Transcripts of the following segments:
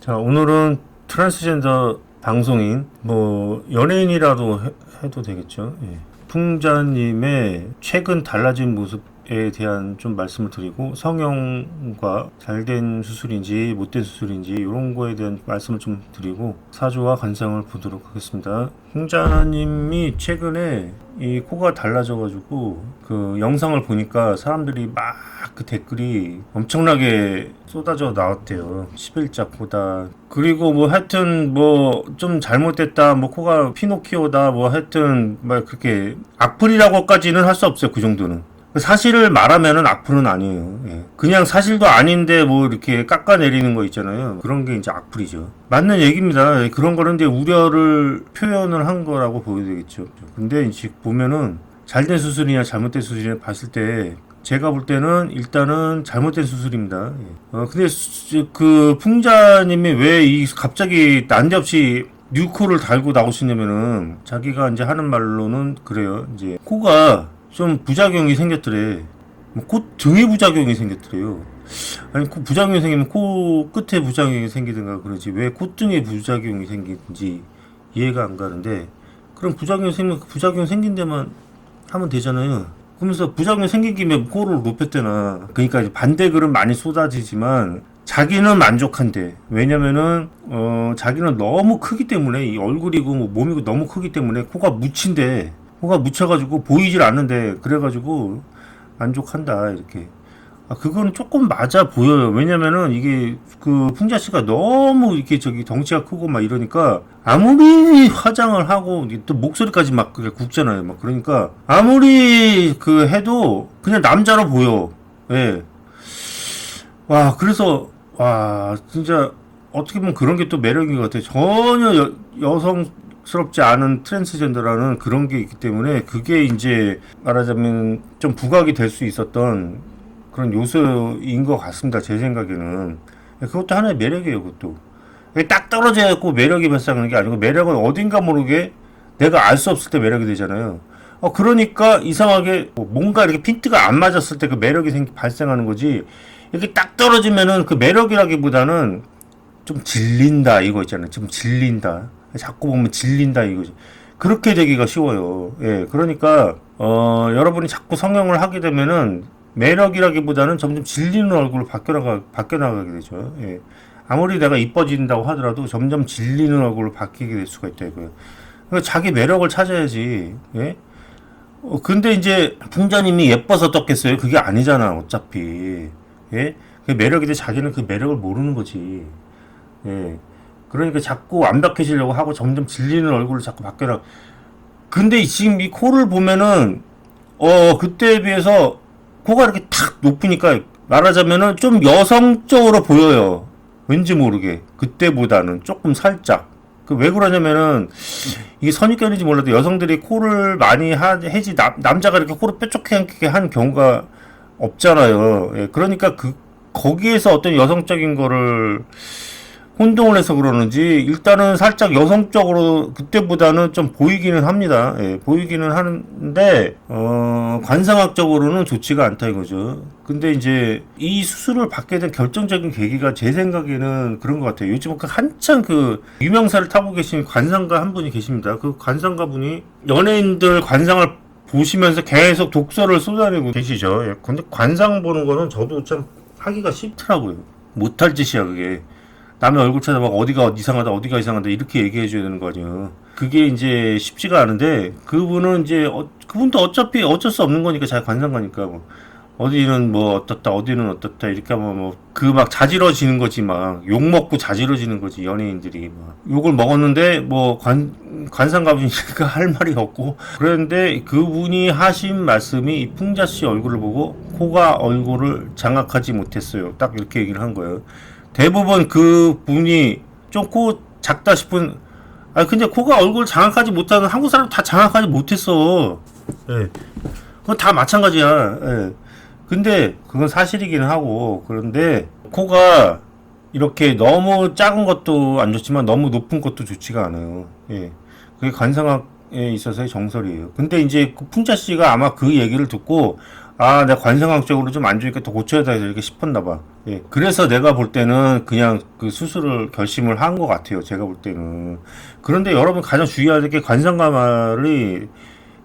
자, 오늘은 트랜스젠더 방송인, 연예인이라도 해도 되겠죠. 예. 풍자님의 최근 달라진 모습에 대한 좀 말씀을 드리고, 성형과 잘된 수술인지 못된 수술인지 이런 거에 대한 말씀을 좀 드리고, 사주와 관상을 보도록 하겠습니다. 풍자님이 최근에 이 코가 달라져가지고 그 영상을 보니까 사람들이 막 그 댓글이 엄청나게 쏟아져 나왔대요. 11자 코다. 그리고 하여튼 좀 잘못됐다. 코가 피노키오다. 하여튼 그렇게 악플이라고까지는 할 수 없어요. 그 정도는. 사실을 말하면은 악플은 아니에요. 예. 그냥 사실도 아닌데 이렇게 깎아내리는 거 있잖아요. 그런 게 이제 악플이죠. 맞는 얘기입니다. 그런 거는 이제 우려를 표현을 한 거라고 보여야 되겠죠. 근데 이제 보면은 잘된 수술이냐 잘못된 수술이냐 봤을 때 제가 볼 때는 일단은 잘못된 수술입니다. 예. 근데 그 풍자님이 왜 갑자기 난데없이 뉴코를 달고 나오시냐면은 자기가 이제 하는 말로는 그래요. 이제 코가 좀 부작용이 생겼더래. 코 등에 부작용이 생겼더래요. 아니, 코 부작용이 생기면 코 끝에 부작용이 생기든가 그러지. 왜 콧등에 부작용이 생기는지 이해가 안 가는데, 그럼 부작용이 생기면 그 부작용 생긴 데만 하면 되잖아요. 그러면서 부작용 생긴 김에 코를 높였대나. 그러니까 이제 반대글은 많이 쏟아지지만 자기는 만족한대. 왜냐면은 자기는 너무 크기 때문에, 이 얼굴이고 몸이고 너무 크기 때문에 코가 묻힌대. 코가 묻혀가지고 보이질 않는데, 그래가지고 만족한다 이렇게. 그거는 조금 맞아 보여요. 왜냐면은 이게 그 풍자 씨가 너무 이렇게 덩치가 크고 이러니까 아무리 화장을 하고 또 목소리까지 그게 굵잖아요. 그러니까 아무리 해도 그냥 남자로 보여. 예. 그래서 진짜 어떻게 보면 그런 게 또 매력인 것 같아요. 전혀 여성스럽지 않은 트랜스젠더라는 그런 게 있기 때문에, 그게 이제 말하자면 좀 부각이 될 수 있었던 그런 요소인 것 같습니다. 제 생각에는. 그것도 하나의 매력이에요. 그것도 딱 떨어져 있고 매력이 발생하는 게 아니고, 매력은 어딘가 모르게 내가 알 수 없을 때 매력이 되잖아요. 그러니까 이상하게 뭔가 이렇게 핀트가 안 맞았을 때 그 매력이 발생하는 거지, 이렇게 딱 떨어지면은 그 매력이라기보다는 좀 질린다 이거 있잖아요. 좀 질린다. 자꾸 보면 질린다 이거지. 그렇게 되기가 쉬워요. 예. 그러니까 여러분이 자꾸 성형을 하게 되면은 매력이라기보다는 점점 질리는 얼굴로 바뀌어나가게 되죠. 예. 아무리 내가 이뻐진다고 하더라도 점점 질리는 얼굴로 바뀌게 될 수가 있다 이거예요. 그러니까 자기 매력을 찾아야지. 예? 근데 이제 풍자님이 예뻐서 떴겠어요? 그게 아니잖아 어차피. 예? 그 매력인데 자기는 그 매력을 모르는 거지. 예. 그러니까 자꾸 완벽해지려고 하고 점점 질리는 얼굴로 자꾸 바뀌어나. 근데 지금 이 코를 보면은 그때에 비해서 코가 이렇게 탁 높으니까 말하자면은 좀 여성적으로 보여요. 왠지 모르게. 그때보다는 조금 살짝. 왜 그러냐면은 이게 선입견인지 몰라도 여성들이 코를 많이 해지 남자가 이렇게 코를 뾰족하게 한 경우가 없잖아요. 예, 그러니까 거기에서 어떤 여성적인 거를 혼동을 해서 그러는지 일단은 살짝 여성적으로 그때보다는 좀 보이기는 합니다. 예, 보이기는 하는데 관상학적으로는 좋지가 않다 이거죠. 근데 이제 이 수술을 받게 된 결정적인 계기가 제 생각에는 그런 것 같아요. 요즘 한창 유명사를 타고 계신 관상가 한 분이 계십니다. 그 관상가 분이 연예인들 관상을 보시면서 계속 독서를 쏟아내고 계시죠. 예, 근데 관상 보는 거는 저도 참 하기가 싫더라고요. 못할 짓이야 그게. 남의 얼굴 찾아보고 어디가 이상하다 이렇게 얘기해줘야 되는 거 아니에요. 그게 이제 쉽지가 않은데, 그분은 이제 그분도 어차피 어쩔 수 없는 거니까, 자기 관상가니까 어디는 어떻다 어디는 어떻다 이렇게 하면 자지러지는 거지. 욕 먹고 자지러지는 거지. 연예인들이 욕을 먹었는데 관상가분이니까 할 말이 없고 그랬는데, 그분이 하신 말씀이 이 풍자 씨 얼굴을 보고 코가 얼굴을 장악하지 못했어요. 딱 이렇게 얘기를 한 거예요. 대부분 그 분이 좀 코 작다 싶은, 근데 코가 얼굴 장악하지 못하는 한국 사람 다 장악하지 못했어. 예. 그건 다 마찬가지야. 예. 근데 그건 사실이기는 하고, 그런데 코가 이렇게 너무 작은 것도 안 좋지만 너무 높은 것도 좋지가 않아요. 예. 그게 관상학에 있어서의 정설이에요. 근데 이제 풍자 씨가 아마 그 얘기를 듣고 아, 내가 관상학적으로 좀 안 좋으니까 더 고쳐야 돼 이렇게 싶었나 봐. 예. 그래서 내가 볼 때는 그냥 그 수술을 결심을 한 것 같아요. 제가 볼 때는. 그런데 여러분 가장 주의해야 될 게 관상가 말이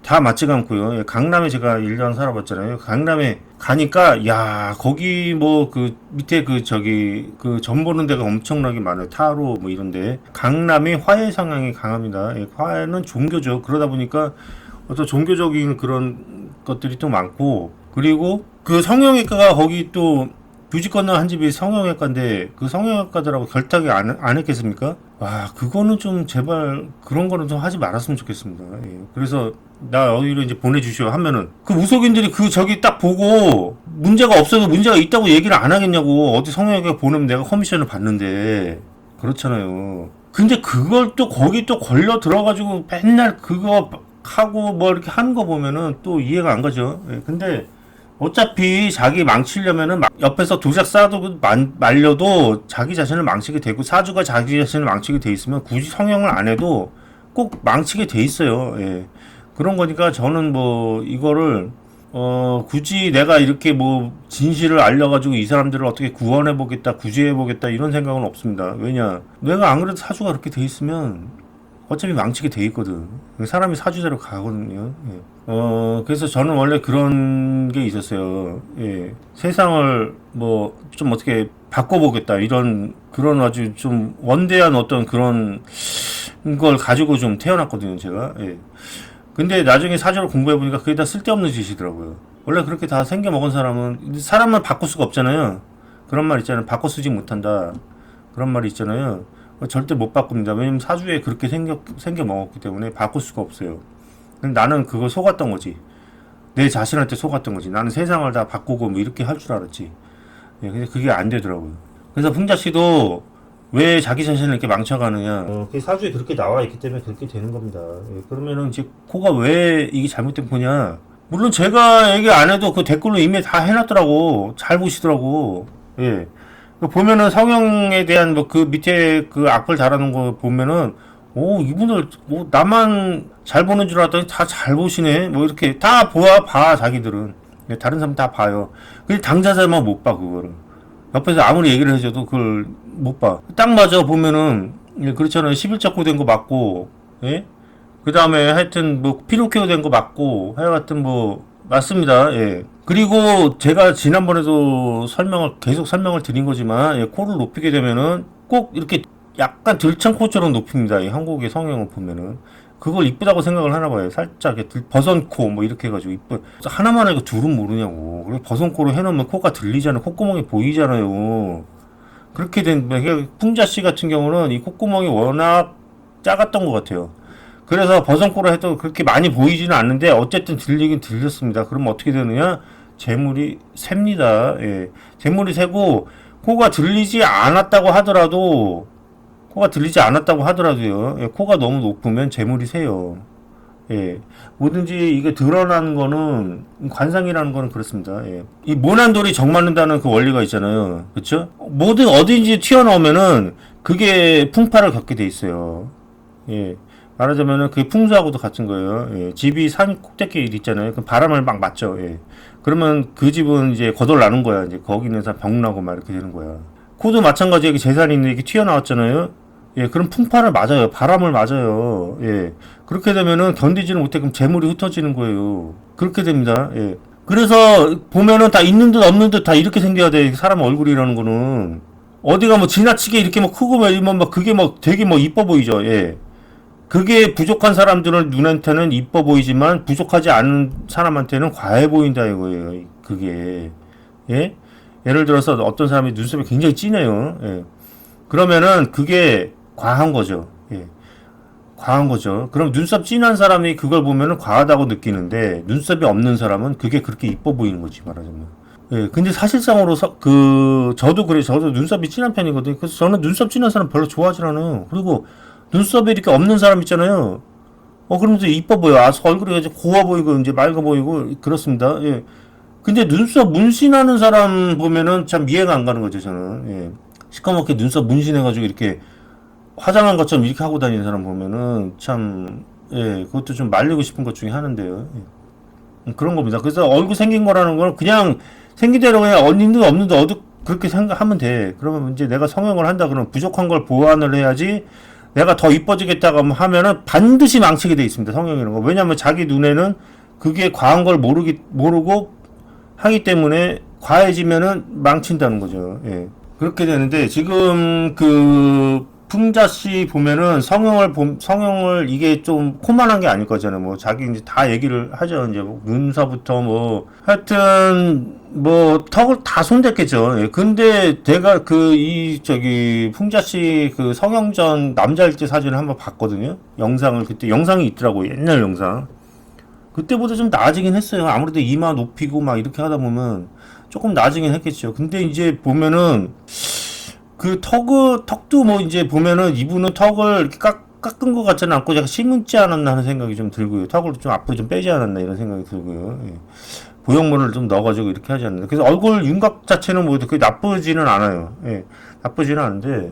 다 맞지가 않고요. 예, 강남에 제가 1년 살아봤잖아요. 강남에 가니까 야 거기 뭐 그 밑에 그 저기 그 점 보는 데가 엄청나게 많아요. 타로 뭐 이런데 강남이 화해 성향이 강합니다. 예, 화해는 종교죠. 그러다 보니까 어떤 종교적인 그런 것들이 또 많고 그리고 그 성형외과가 거기 또 뷰지 건너 한 집이 성형외과인데 그 성형외과들하고 결탁이 안 했겠습니까? 와 그거는 좀 제발 그런 거는 좀 하지 말았으면 좋겠습니다. 예. 그래서 나 어디로 이제 보내주시오 하면은 그 무속인들이 그 저기 딱 보고 문제가 없어도 문제가 있다고 얘기를 안 하겠냐고. 어디 성형외과 보내면 내가 커미션을 받는데 그렇잖아요. 근데 그걸 또 거기 또 걸려 들어가지고 맨날 그거 하고 뭐 이렇게 하는 거 보면은 또 이해가 안 가죠. 예. 근데 어차피 자기 망치려면은 옆에서 도작 쌓아도 말려도 자기 자신을 망치게 되고 사주가 자기 자신을 망치게 돼 있으면 굳이 성형을 안 해도 꼭 망치게 돼 있어요. 예. 그런 거니까 저는 뭐 이거를 굳이 내가 이렇게 뭐 진실을 알려가지고 이 사람들을 어떻게 구원해 보겠다, 구제해 보겠다 이런 생각은 없습니다. 왜냐, 내가 안 그래도 사주가 그렇게 돼 있으면 어차피 망치게 돼 있거든. 사람이 사주대로 가거든요. 예. 그래서 저는 원래 그런 게 있었어요. 예. 세상을 뭐 좀 어떻게 바꿔보겠다 이런 그런 아주 좀 원대한 어떤 그런 걸 가지고 좀 태어났거든요, 제가. 예. 근데 나중에 사주를 공부해보니까 그게 다 쓸데없는 짓이더라고요. 원래 그렇게 다 생겨먹은 사람은, 사람만 바꿀 수가 없잖아요. 그런 말 있잖아요. 바꿔 쓰지 못한다. 그런 말이 있잖아요. 절대 못 바꿉니다. 왜냐면 사주에 그렇게 생겨먹었기 때문에 바꿀 수가 없어요. 근데 나는 그거 속았던 거지. 내 자신한테 속았던 거지. 나는 세상을 다 바꾸고 뭐 이렇게 할 줄 알았지. 예, 근데 그게 안 되더라고요. 그래서 풍자 씨도 왜 자기 자신을 이렇게 망쳐가느냐. 그 사주에 그렇게 나와 있기 때문에 그렇게 되는 겁니다. 예, 그러면은 이제 코가 왜 이게 잘못된 코냐. 물론 제가 얘기 안 해도 그 댓글로 이미 다 해놨더라고. 잘 보시더라고. 예. 보면은 성형에 대한 뭐 그 밑에 그 악플 달아놓은 거 보면은 오 이분들 뭐 나만 잘 보는 줄 알았더니 다 잘 보시네 뭐 이렇게 다 봐 자기들은. 예, 다른 사람 다 봐요. 근데 당사자만 못 봐 그거를. 옆에서 아무리 얘기를 해줘도 그걸 못 봐. 딱 맞아 보면은 예, 그렇잖아요. 11자코 된 거 맞고 예? 그 다음에 하여튼 뭐 피노키오 된 거 맞고 하여튼 뭐 맞습니다. 예. 그리고 제가 지난번에도 계속 설명을 드린 거지만 예, 코를 높이게 되면은 꼭 이렇게 약간 들창 코처럼 높입니다. 이 한국의 성형을 보면은 그걸 이쁘다고 생각을 하나 봐요. 살짝 이렇게 버선코 뭐 이렇게 해가지고 이쁘. 하나만 하고 둘은 모르냐고. 그리고 버선코로 해놓으면 코가 들리잖아요. 콧구멍이 보이잖아요. 그렇게 된 풍자 씨 같은 경우는 이 콧구멍이 워낙 작았던 것 같아요. 그래서 버선코로 해도 그렇게 많이 보이지는 않는데 어쨌든 들리긴 들렸습니다. 그러면 어떻게 되느냐? 재물이 셉니다. 예. 재물이 세고 코가 들리지 않았다고 하더라도 요 예, 코가 너무 높으면 재물이 세요. 예. 뭐든지 이게 드러나는 거는 관상이라는 거는 그렇습니다. 예. 이 모난돌이 정 맞는다는 그 원리가 있잖아요. 그렇죠? 뭐든 어딘지 튀어나오면은 그게 풍파를 겪게 돼 있어요. 예. 말하자면은 그게 풍수하고도 같은 거예요. 예. 집이 산 꼭대기에 있잖아요. 그 바람을 막 맞죠. 예. 그러면 그 집은 이제 거덜나는 거야. 이제 거기 있는 사람 병나고 막 이렇게 되는 거야. 코도 마찬가지에 재산이 있는데 이게 튀어나왔잖아요. 예, 그럼 풍파를 맞아요. 바람을 맞아요. 예. 그렇게 되면은 견디지는 못해. 그럼 재물이 흩어지는 거예요. 그렇게 됩니다. 예. 그래서 보면은 다 있는 듯 없는 듯 다 이렇게 생겨야 돼. 사람 얼굴이라는 거는. 어디가 뭐 지나치게 이렇게 뭐 크고 막 그게 뭐 되게 뭐 이뻐 보이죠. 예. 그게 부족한 사람들은 눈한테는 이뻐 보이지만 부족하지 않은 사람한테는 과해 보인다 이거예요. 그게. 예? 예를 들어서 어떤 사람이 눈썹이 굉장히 진해요. 예. 그러면은 그게 과한 거죠. 예. 과한 거죠. 그럼 눈썹 진한 사람이 그걸 보면은 과하다고 느끼는데 눈썹이 없는 사람은 그게 그렇게 이뻐 보이는 거지 말하자면. 예. 근데 사실상으로 저도 그래. 저도 눈썹이 진한 편이거든요. 그래서 저는 눈썹 진한 사람 별로 좋아하지 않아요. 그리고 눈썹이 이렇게 없는 사람 있잖아요. 그러면서 이뻐 보여. 얼굴이 이제 고와 보이고 이제 맑아 보이고 그렇습니다. 예. 근데 눈썹 문신하는 사람 보면은 참 이해가 안 가는 거죠, 저는. 예. 시커멓게 눈썹 문신해가지고 이렇게 화장한 것처럼 이렇게 하고 다니는 사람 보면은 참, 예, 그것도 좀 말리고 싶은 것 중에 하나인데요. 예. 그런 겁니다. 그래서 얼굴 생긴 거라는 건 그냥 생긴 대로 그냥 있는 거 없는 데 어둡 그렇게 생각하면 돼. 그러면 이제 내가 성형을 한다 그러면 부족한 걸 보완을 해야지 내가 더 이뻐지겠다고 하면은 반드시 망치게 돼 있습니다. 성형이라는 거. 왜냐면 자기 눈에는 그게 과한 걸 모르고 하기 때문에 과해지면은 망친다는 거죠. 예. 그렇게 되는데 지금 그 풍자 씨 보면은 성형을 이게 좀 코만한 게 아닐 거잖아요. 뭐 자기 이제 다 얘기를 하죠. 이제 뭐 눈사부터 뭐 하여튼 뭐 턱을 다 손댔겠죠. 예. 근데 내가 그 이 저기 풍자 씨 그 성형 전 남자일 때 사진을 한번 봤거든요. 영상을 그때 영상이 있더라고요. 옛날 영상. 그때보다 좀 나아지긴 했어요. 아무래도 이마 높이고 막 이렇게 하다 보면 조금 나아지긴 했겠죠. 근데 이제 보면은 그 턱도 뭐 이제 보면은 이분은 턱을 이렇게 깎은 것 같지는 않고 약간 심지 않았나 하는 생각이 좀 들고요. 턱을 좀 앞으로 좀 빼지 않았나 이런 생각이 들고요. 예. 보형물을 좀 넣어가지고 이렇게 하지 않나. 그래서 얼굴 윤곽 자체는 뭐 그렇게 나쁘지는 않아요. 예. 나쁘지는 않은데,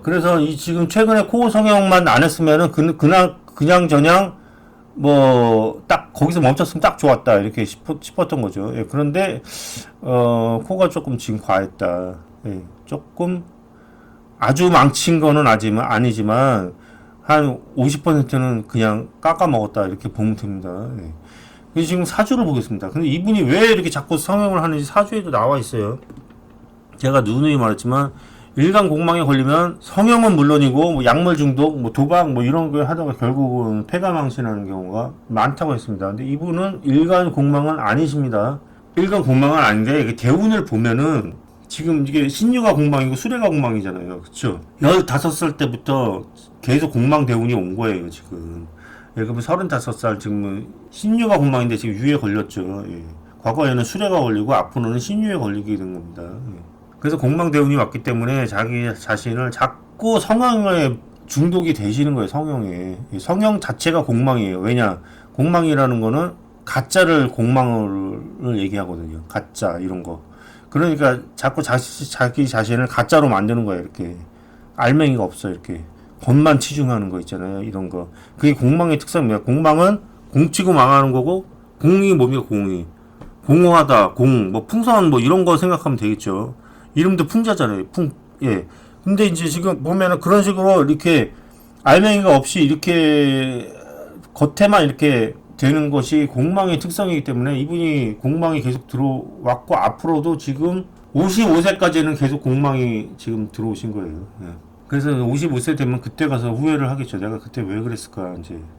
그래서 이 지금 최근에 코 성형만 안 했으면은 그냥 저냥 뭐 딱 거기서 멈췄으면 딱 좋았다 이렇게 싶었던 거죠. 예, 그런데 코가 조금 지금 과했다. 예, 조금 아주 망친 거는 아니지만 한 50%는 그냥 깎아 먹었다 이렇게 보면 됩니다. 예. 그래서 지금 사주를 보겠습니다. 근데 이분이 왜 이렇게 자꾸 성형을 하는지 사주에도 나와 있어요. 제가 누누이 말했지만 일간 공망에 걸리면 성형은 물론이고 뭐 약물 중독, 뭐 도박 뭐 이런 거 하다가 결국은 폐가망신하는 경우가 많다고 했습니다. 근데 이분은 일간 공망은 아니십니다. 일간 공망은 아닌데 이게 대운을 보면은 지금 이게 신유가 공망이고 수레가 공망이잖아요. 그쵸? 15살 때부터 계속 공망 대운이 온 거예요, 지금. 예, 그러면 35살 지금 신유가 공망인데 지금 유에 걸렸죠. 예. 과거에는 수레가 걸리고 앞으로는 신유에 걸리게 된 겁니다. 예. 그래서 공망 대운이 왔기 때문에 자기 자신을 자꾸 성형에 중독이 되시는 거예요. 성형에. 성형 자체가 공망이에요. 왜냐? 공망이라는 거는 가짜를 공망을 얘기하거든요. 가짜 이런 거. 그러니까 자꾸 자기 자신을 가짜로 만드는 거예요. 이렇게 알맹이가 없어. 이렇게 겉만 치중하는 거 있잖아요. 이런 거. 그게 공망의 특성입니다. 공망은 공치고 망하는 거고 공이 뭡니까? 공허하다, 뭐 풍선 뭐 이런 거 생각하면 되겠죠. 이름도 풍자잖아요. 예. 근데 이제 지금 보면은 그런 식으로 이렇게 알맹이가 없이 이렇게 겉에만 이렇게 되는 것이 공망의 특성이기 때문에 이분이 공망이 계속 들어왔고 앞으로도 지금 55세까지는 계속 공망이 지금 들어오신 거예요. 예. 그래서 55세 되면 그때 가서 후회를 하겠죠. 내가 그때 왜 그랬을까 이제